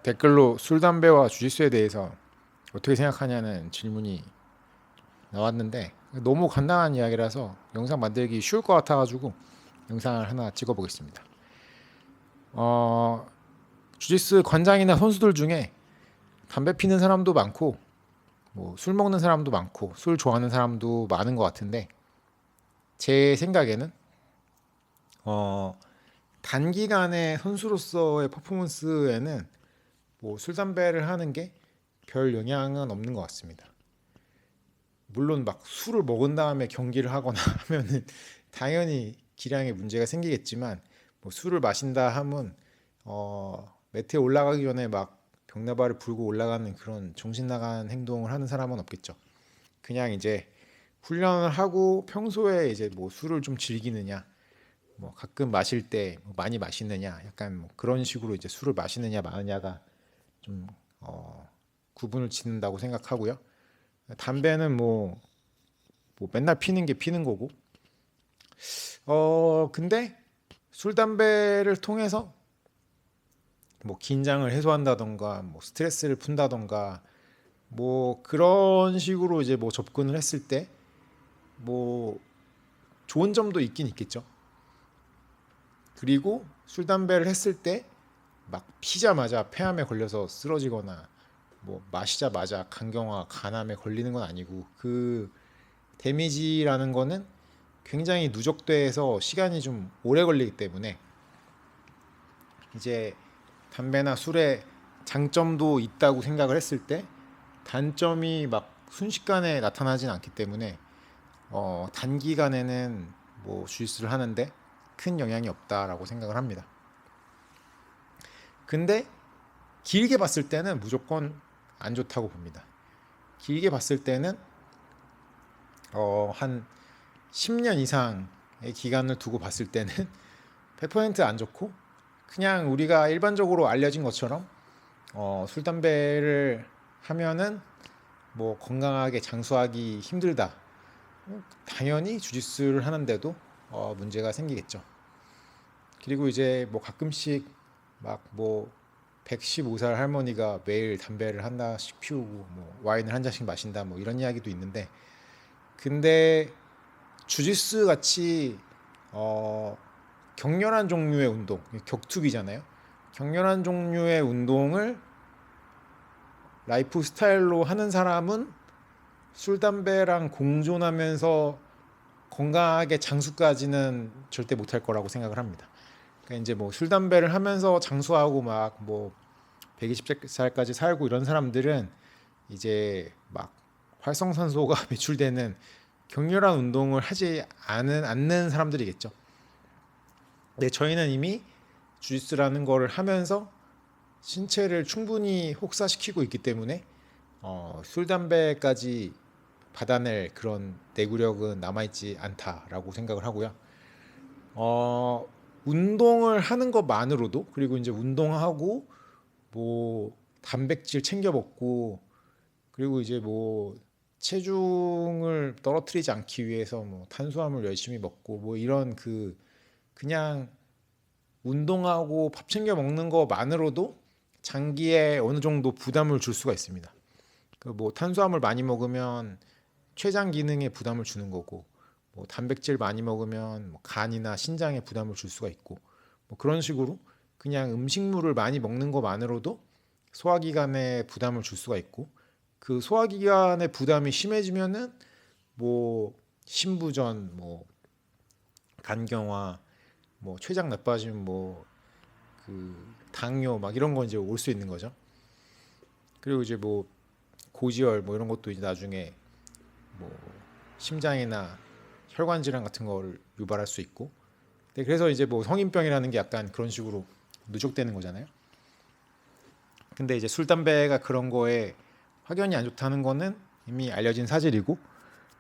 댓글로 술, 담배와 주짓수에 대해서 어떻게 생각하냐는 질문이 나왔는데 너무 간단한 이야기라서 영상 만들기 쉬울 것 같아가지고 영상을 하나 찍어보겠습니다. 어, 주짓수 관장이나 선수들 중에 담배 피는 사람도 많고 술 먹는 사람도 많고 술 좋아하는 사람도 많은 것 같은데 제 생각에는 어, 단기간의 선수로서의 퍼포먼스에는 술, 담배를 하는 게 별 영향은 없는 것 같습니다. 물론 막 술을 먹은 다음에 경기를 하거나 하면은 당연히 기량에 문제가 생기겠지만 술을 마신다 하면 매트에 올라가기 전에 막 벽나발을 불고 올라가는 그런 정신 나간 행동을 하는 사람은 없겠죠. 그냥 이제 훈련을 하고 평소에 이제 술을 좀 즐기느냐, 가끔 마실 때 많이 마시느냐, 약간 그런 식으로 이제 술을 마시느냐 마느냐가 좀 구분을 짓는다고 생각하고요. 담배는 맨날 피는 게 피는 거고. 근데 술, 담배를 통해서 긴장을 해소한다던가, 스트레스를 푼다던가, 그런 식으로 이제 접근을 했을 때, 좋은 점도 있긴 있겠죠. 그리고 술, 담배를 했을 때, 막 피자마자 폐암에 걸려서 쓰러지거나, 마시자마자 간경화, 간암에 걸리는 건 아니고, 그 데미지라는 거는 굉장히 누적돼서 시간이 좀 오래 걸리기 때문에 이제 담배나 술의 장점도 있다고 생각을 했을 때 단점이 막 순식간에 나타나진 않기 때문에 단기간에는 주짓수를 하는데 큰 영향이 없다라고 생각을 합니다. 근데 길게 봤을 때는 무조건 안 좋다고 봅니다. 길게 봤을 때는 한 10년 이상의 기간을 두고 봤을 때는 100%안 좋고 그냥 우리가 일반적으로 알려진 것처럼 술, 담배를 하면은 건강하게 장수하기 힘들다. 당연히 주짓수를 하는데도 문제가 생기겠죠. 그리고 이제 가끔씩 막 115살 할머니가 매일 담배를 한 잔씩 피우고 와인을 한 잔씩 마신다 이런 이야기도 있는데 근데 주짓수 같이 어, 격렬한 종류의 운동, 격투기잖아요. 격렬한 종류의 운동을 라이프 스타일로 하는 사람은 술, 담배랑 공존하면서 건강하게 장수까지는 절대 못할 거라고 생각을 합니다. 그러니까 이제 술, 담배를 하면서 장수하고 막 120살까지 살고 이런 사람들은 이제 막 활성산소가 배출되는 격렬한 운동을 하지 않는 사람들이겠죠. 네, 저희는 이미 주짓수라는 거를 하면서 신체를 충분히 혹사시키고 있기 때문에 술, 담배까지 받아낼 그런 내구력은 남아있지 않다라고 생각을 하고요. 운동을 하는 것만으로도 그리고 이제 운동하고 단백질 챙겨 먹고 그리고 이제 체중을 떨어뜨리지 않기 위해서 탄수화물 열심히 먹고 이런 그냥 운동하고 밥 챙겨 먹는 것만으로도 장기에 어느 정도 부담을 줄 수가 있습니다. 탄수화물 많이 먹으면 췌장 기능에 부담을 주는 거고, 단백질 많이 먹으면 간이나 신장에 부담을 줄 수가 있고, 그런 식으로 그냥 음식물을 많이 먹는 것만으로도 소화기관에 부담을 줄 수가 있고, 그 소화기관의 부담이 심해지면은 신부전, 간경화, 췌장 나빠지면 당뇨 막 이런 거 이제 올 수 있는 거죠. 그리고 이제 고지혈 이런 것도 이제 나중에 심장이나 혈관 질환 같은 거를 유발할 수 있고. 그래서 이제 성인병이라는 게 약간 그런 식으로 누적되는 거잖아요. 근데 이제 술, 담배가 그런 거에 확연히 안 좋다는 거는 이미 알려진 사실이고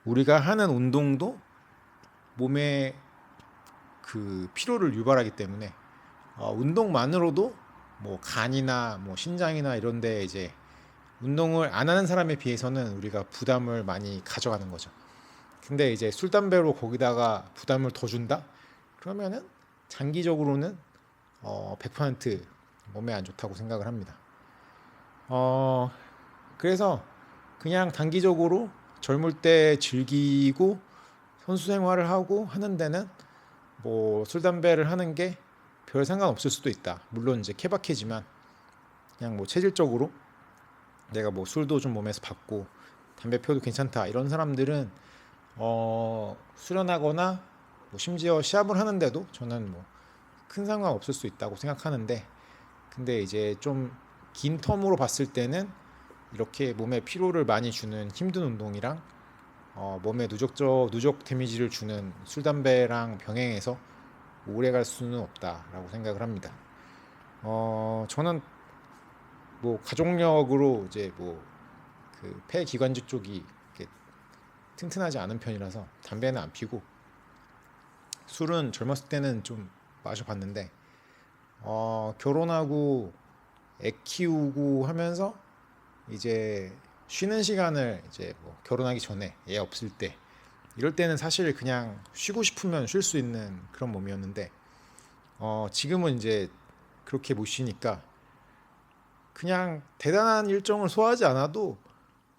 우리가 하는 운동도 몸에 그 피로를 유발하기 때문에 운동만으로도 간이나 신장이나 이런데 이제 운동을 안 하는 사람에 비해서는 우리가 부담을 많이 가져가는 거죠. 근데 이제 술, 담배로 거기다가 부담을 더 준다? 그러면은 장기적으로는 100% 몸에 안 좋다고 생각을 합니다. 어 그래서 그냥 단기적으로 젊을 때 즐기고 선수 생활을 하고 하는 데는 뭐 술 담배를 하는 게 별 상관없을 수도 있다. 물론 이제 케바케지만 그냥 뭐 체질적으로 내가 뭐 술도 좀 몸에서 받고 담배 피워도 괜찮다 이런 사람들은 수련하거나 뭐 심지어 시합을 하는데도 저는 뭐 큰 상관 없을 수 있다고 생각하는데, 근데 이제 좀 긴 텀으로 봤을 때는 이렇게 몸에 피로를 많이 주는 힘든 운동이랑 몸에 누적 데미지를 주는 술 담배랑 병행해서 오래 갈 수는 없다라고 생각을 합니다. 저는 뭐 가족력으로 이제 뭐 그 폐기관지 쪽이 이렇게 튼튼하지 않은 편이라서 담배는 안 피고 술은 젊었을 때는 좀 마셔봤는데 결혼하고 애 키우고 하면서 이제 쉬는 시간을 이제 뭐 결혼하기 전에 애 없을 때 이럴 때는 사실 그냥 쉬고 싶으면 쉴 수 있는 그런 몸이었는데 지금은 이제 그렇게 못 쉬니까 그냥 대단한 일정을 소화하지 않아도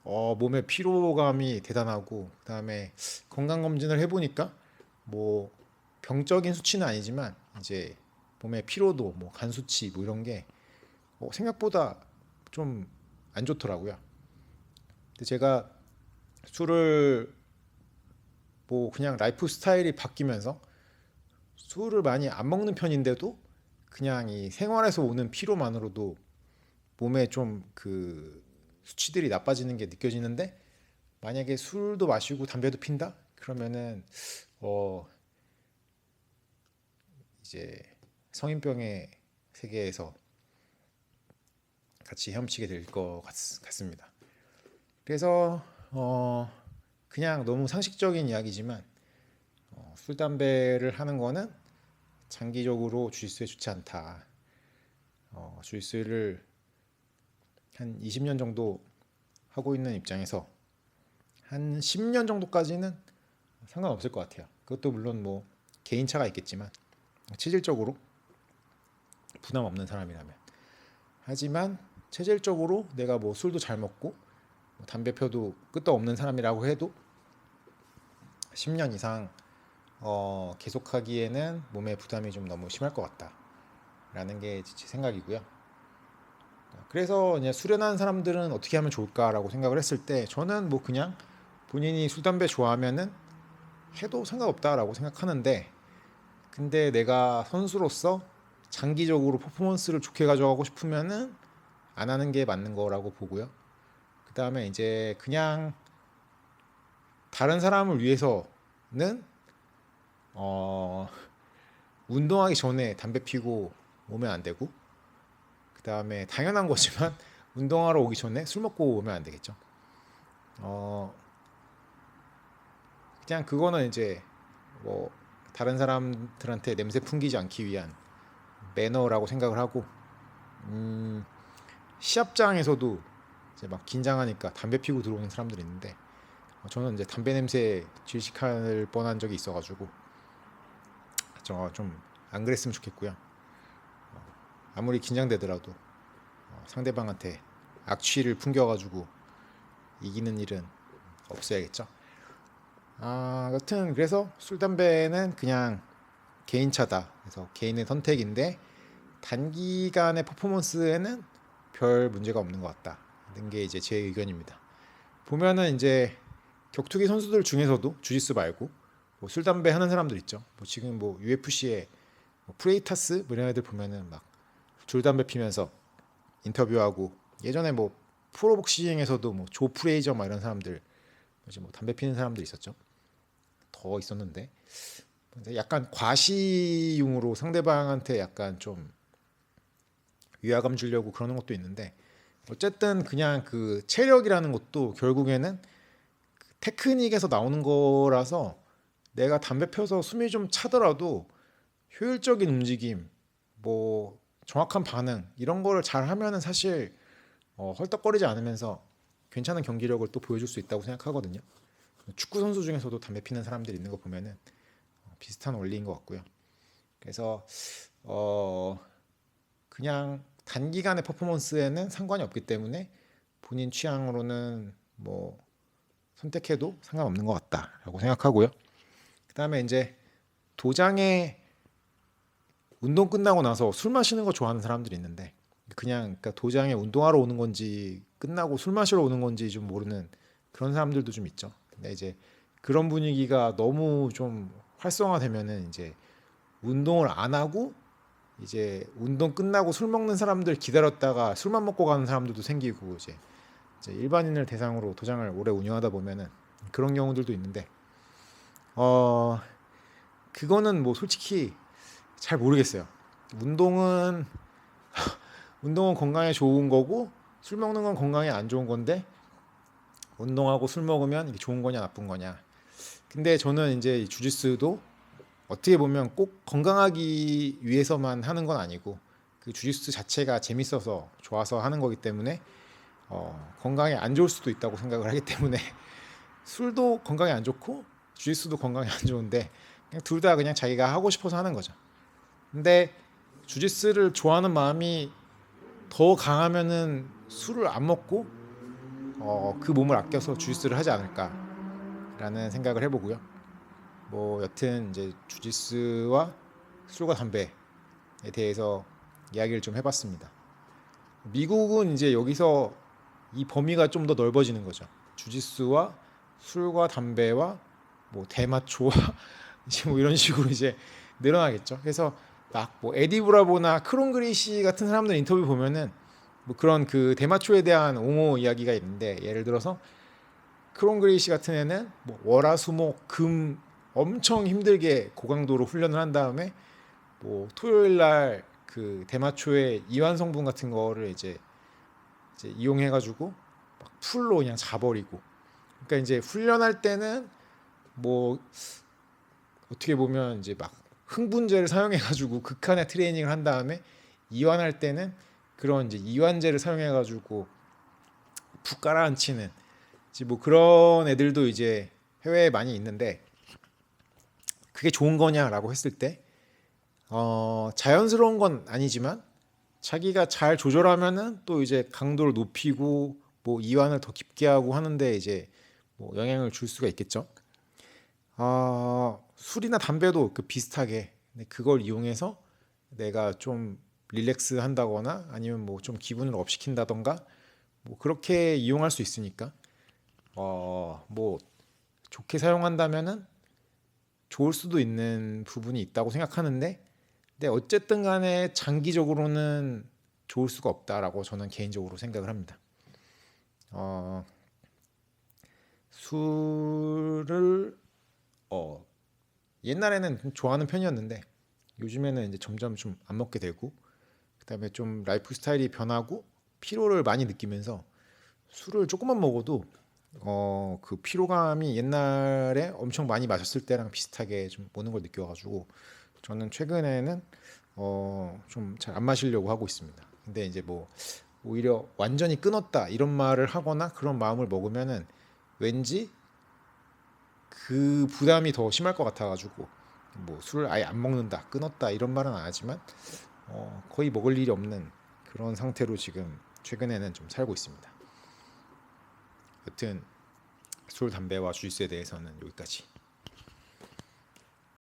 몸의 피로감이 대단하고, 그다음에 건강검진을 해보니까 뭐 병적인 수치는 아니지만 이제 몸의 피로도 뭐 간 수치 뭐 이런 게 생각보다 좀 안 좋더라고요. 근데 제가 술을 뭐 그냥 라이프 스타일이 바뀌면서 술을 많이 안 먹는 편인데도 그냥 이 생활에서 오는 피로만으로도 몸에 좀 그 수치들이 나빠지는 게 느껴지는데, 만약에 술도 마시고 담배도 핀다? 그러면은 어 이제 성인병의 세계에서 같이 헤엄치게 될 것 같습니다. 그래서 그냥 너무 상식적인 이야기지만 술 담배를 하는 거는 장기적으로 주짓수에 좋지 않다. 주짓수를 한 20년 정도 하고 있는 입장에서 한 10년 정도까지는 상관없을 것 같아요. 그것도 물론 뭐 개인차가 있겠지만 체질적으로 부담 없는 사람이라면. 하지만 체질적으로 내가 뭐 술도 잘 먹고 뭐 담배 펴도 끄떡 없는 사람이라고 해도 10년 이상 계속하기에는 몸에 부담이 좀 너무 심할 것 같다라는 게 제 생각이고요. 그래서 이제 수련하는 사람들은 어떻게 하면 좋을까라고 생각을 했을 때 저는 뭐 그냥 본인이 술 담배 좋아하면은 해도 상관없다라고 생각하는데, 근데 내가 선수로서 장기적으로 퍼포먼스를 좋게 가져가고 싶으면은 안 하는 게 맞는 거라고 보고요. 그 다음에 이제 그냥 다른 사람을 위해서는 어, 운동하기 전에 담배 피고 오면 안 되고, 그 다음에 당연한 거지만 운동하러 오기 전에 술 먹고 오면 안 되겠죠. 어, 그냥 그거는 이제 뭐 다른 사람들한테 냄새 풍기지 않기 위한 매너라고 생각을 하고, 음, 시합장에서도 이제 막 긴장하니까 담배 피고 들어오는 사람들이 있는데 저는 이제 담배 냄새 질식할 뻔한 적이 있어가지고 저 좀 안 그랬으면 좋겠고요. 아무리 긴장되더라도 상대방한테 악취를 풍겨가지고 이기는 일은 없어야겠죠. 여튼 그래서 술 담배는 그냥 개인차다. 그래서 개인의 선택인데 단기간의 퍼포먼스에는 별 문제가 없는 것 같다. 이런 게 이제 제 의견입니다. 보면은 이제 격투기 선수들 중에서도 주짓수 말고 뭐술 담배 하는 사람들 있죠. 뭐 지금 뭐 UFC에 뭐 프레이타스 뭐 이런 애들 보면은 막 줄 담배 피면서 인터뷰하고, 예전에 뭐 프로복싱에서도 뭐 조 프레이저 막 이런 사람들 이제 뭐 담배 피는 사람들 있었죠. 더 있었는데 약간 과시용으로 상대방한테 약간 좀 위화감 주려고 그러는 것도 있는데, 어쨌든 그냥 그 체력이라는 것도 결국에는 테크닉에서 나오는 거라서 내가 담배 펴서 숨이 좀 차더라도 효율적인 움직임, 뭐 정확한 반응 이런 거를 잘 하면은 사실 헐떡거리지 않으면서 괜찮은 경기력을 또 보여줄 수 있다고 생각하거든요. 축구 선수 중에서도 담배 피는 사람들이 있는 거 보면은 비슷한 원리인 것 같고요. 그래서 그냥 단기간의 퍼포먼스에는 상관이 없기 때문에 본인 취향으로는 뭐 선택해도 상관없는 것 같다라고 생각하고요. 그다음에 이제 도장에 운동 끝나고 나서 술 마시는 거 좋아하는 사람들이 있는데 그냥 그러니까 도장에 운동하러 오는 건지 끝나고 술 마시러 오는 건지 좀 모르는 그런 사람들도 좀 있죠. 근데 이제 그런 분위기가 너무 좀 활성화되면은 이제 운동을 안 하고 이제 운동 끝나고 술 먹는 사람들 기다렸다가 술만 먹고 가는 사람들도 생기고 이제 일반인을 대상으로 도장을 오래 운영하다 보면은 그런 경우들도 있는데 어 그거는 뭐 솔직히 잘 모르겠어요. 운동은 운동은 건강에 좋은 거고 술 먹는 건 건강에 안 좋은 건데 운동하고 술 먹으면 이게 좋은 거냐 나쁜 거냐. 근데 저는 이제 이 주짓수도 어떻게 보면 꼭 건강하기 위해서만 하는 건 아니고 그 주짓수 자체가 재밌어서 좋아서 하는 거기 때문에 건강에 안 좋을 수도 있다고 생각을 하기 때문에 술도 건강에 안 좋고 주짓수도 건강에 안 좋은데 그냥 둘 다 그냥 자기가 하고 싶어서 하는 거죠. 근데 주짓수를 좋아하는 마음이 더 강하면은 술을 안 먹고 그 몸을 아껴서 주짓수를 하지 않을까라는 생각을 해보고요. 뭐 여튼 이제 주짓수와 술과 담배에 대해서 이야기를 좀 해봤습니다. 미국은 이제 여기서 이 범위가 좀 더 넓어지는 거죠. 주짓수와 술과 담배와 뭐 대마초와 이제 뭐 이런 식으로 이제 늘어나겠죠. 그래서 막 뭐 에디 브라보나 크론 그리시 같은 사람들 인터뷰 보면은 뭐 그런 그 대마초에 대한 옹호 이야기가 있는데 예를 들어서 크론 그리시 같은 애는 뭐 월화수목 금 엄청 힘들게 고강도로 훈련을 한 다음에 뭐 토요일 날 그 대마초의 이완 성분 같은 거를 이제 이용해 가지고 막 풀로 그냥 자버리고 그러니까 이제 훈련할 때는 뭐 어떻게 보면 이제 막 흥분제를 사용해 가지고 극한의 트레이닝을 한 다음에 이완할 때는 그런 이제 이완제를 사용해 가지고 푹 깔아앉히는 이제 뭐 그런 애들도 이제 해외에 많이 있는데 그게 좋은 거냐라고 했을 때 자연스러운 건 아니지만 자기가 잘 조절하면은 또 이제 강도를 높이고 뭐 이완을 더 깊게 하고 하는데 이제 뭐 영향을 줄 수가 있겠죠. 술이나 담배도 그 비슷하게 그걸 이용해서 내가 좀 릴렉스 한다거나 아니면 뭐 좀 기분을 업 시킨다던가 뭐 그렇게 이용할 수 있으니까 뭐 좋게 사용한다면은 좋을 수도 있는 부분이 있다고 생각하는데 근데 어쨌든 간에 장기적으로는 좋을 수가 없다라고 저는 개인적으로 생각을 합니다. 어, 술을 옛날에는 좀 좋아하는 편이었는데 요즘에는 이제 점점 좀 안 먹게 되고 그다음에 좀 라이프 스타일이 변하고 피로를 많이 느끼면서 술을 조금만 먹어도 그 피로감이 옛날에 엄청 많이 마셨을 때랑 비슷하게 좀 오는 걸 느껴가지고 저는 최근에는 좀 잘 안 마시려고 하고 있습니다. 근데 이제 뭐 오히려 완전히 끊었다 이런 말을 하거나 그런 마음을 먹으면은 왠지 그 부담이 더 심할 것 같아가지고 뭐 술을 아예 안 먹는다 끊었다 이런 말은 안 하지만 거의 먹을 일이 없는 그런 상태로 지금 최근에는 좀 살고 있습니다. 여튼 술, 담배와 주짓수에 대해서는 여기까지.